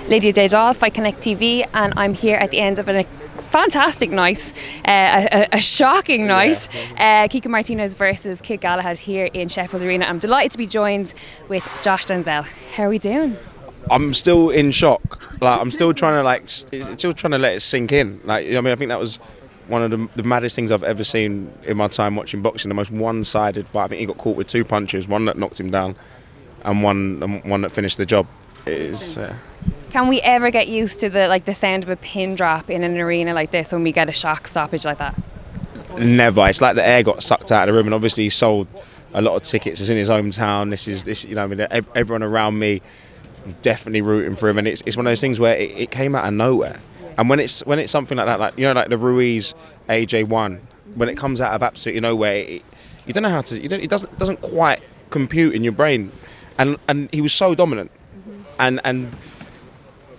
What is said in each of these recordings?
Lydia Des Dolles, Fight Connect TV, and I'm here at the end of a fantastic night, a shocking night. Kiko Martinez versus Kid Galahad here in Sheffield Arena. I'm delighted to be joined with Josh Denzel. How are we doing? I'm still in shock. Like, I'm still trying to let it sink in. Like, I mean, I think that was one of the maddest things I've ever seen in my time watching boxing. The most one-sided fight. I think he got caught with two punches, one that knocked him down, and one that finished the job. Can we ever get used to the sound of a pin drop in an arena like this when we get a shock stoppage like that? Never. It's like the air got sucked out of the room, and obviously he sold a lot of tickets. It's in his hometown. This. You know, I mean, everyone around me definitely rooting for him, and it's one of those things where it came out of nowhere. And when it's something like that, like, you know, like the Ruiz AJ one, when it comes out of absolutely nowhere, you don't know how to. It doesn't quite compute in your brain, and he was so dominant, and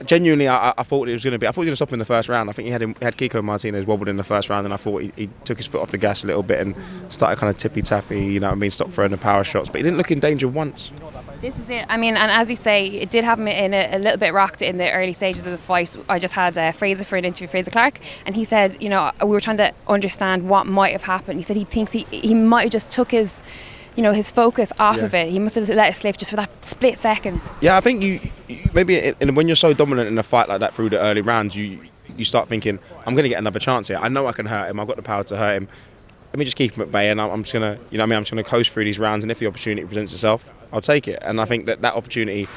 genuinely, I thought it was going to be. I thought he was going to stop in the first round. I think he had Kiko Martinez wobbled in the first round, and I thought he took his foot off the gas a little bit and started kind of tippy tappy. You know what I mean? Stopped throwing the power shots, but he didn't look in danger once. This is it. I mean, and as you say, it did have him in a little bit rocked in the early stages of the fight. I just had Fraser for an interview, Fraser Clark, and he said, you know, we were trying to understand what might have happened. He said he thinks he might have just took his, you know, his focus off of it. He must have let it slip just for that split second. Yeah, I think you maybe when you're so dominant in a fight like that through the early rounds, you start thinking, I'm going to get another chance here. I know I can hurt him. I've got the power to hurt him. Let me just keep him at bay, and I'm just gonna, you know what I mean, I'm just gonna coast through these rounds, and if the opportunity presents itself, I'll take it. And I think that opportunity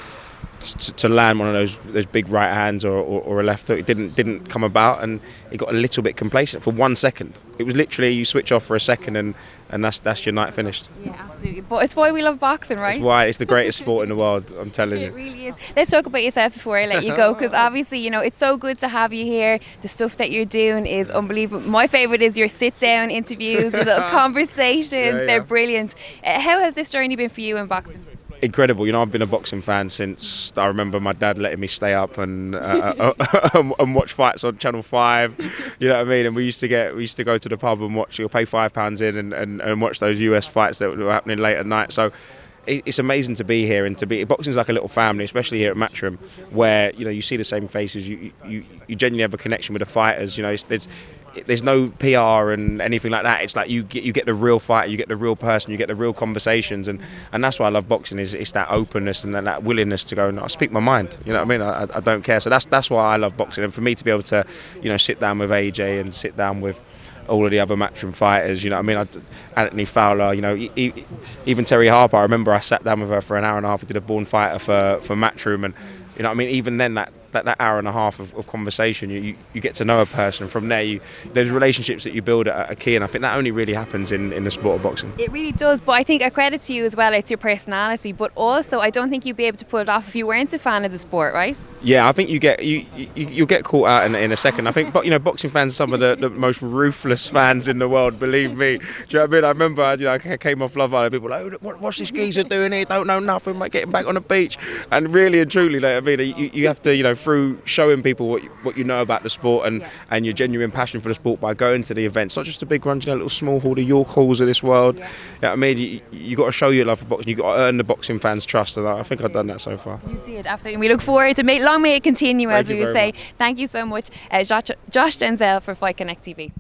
to land one of those big right hands or a left hook, it didn't come about, and he got a little bit complacent for 1 second. It was literally, you switch off for a second, and that's your night finished. Yeah, absolutely. But it's why we love boxing, right? It's why it's the greatest sport in the world, I'm telling you. It really is. Let's talk about yourself before I let you go, because obviously, you know, it's so good to have you here. The stuff that you're doing is unbelievable. My favourite is your sit-down interviews, your little conversations. Yeah. They're brilliant. How has this journey been for you in boxing? Incredible. You know, I've been a boxing fan since I remember my dad letting me stay up and watch fights on Channel 5. You know what I mean? And we used to go to the pub and watch. You'll pay £5 in and watch those US fights that were happening late at night. So it's amazing to be here, and boxing's like a little family, especially here at Matchroom, where, you know, you see the same faces. You genuinely have a connection with the fighters. You know, there's no PR and anything like that. It's like you get the real fighter, you get the real person, you get the real conversations, and that's why I love boxing. It's that openness and that willingness to go and I speak my mind. You know what I mean? I don't care. So that's why I love boxing, and for me to be able to, you know, sit down with AJ and sit down with all of the other Matchroom fighters, you know what I mean? Anthony Fowler, you know, even Terry Harper. I remember I sat down with her for an hour and a half. We did a Born Fighter for Matchroom, and you know what I mean? Even then, that hour and a half of conversation, you get to know a person. From there, there's relationships that you build are key, and I think that only really happens in the sport of boxing. It really does, but I think a credit to you as well, it's your personality, but also I don't think you'd be able to pull it off if you weren't a fan of the sport, right? Yeah, I think you'll get caught out in a second. I think, but you know, boxing fans are some of the most ruthless fans in the world, believe me. Do you know what I mean? I remember, you know, I came off Love Island, people were like, what's this geezer doing here? Don't know nothing, like getting back on the beach. And really and truly, like, I mean, you have to, you know, through showing people what you know about the sport and your genuine passion for the sport by going to the events, not just the big ones, you know, little small hall, the York halls of this world. Yeah. You know what I mean? You got to show your love for boxing. You got to earn the boxing fans' trust, and I think I've done that so far. You did, absolutely. We look forward to long may it continue, as we would say. Thank you so much, Josh Denzel for Fight Connect TV.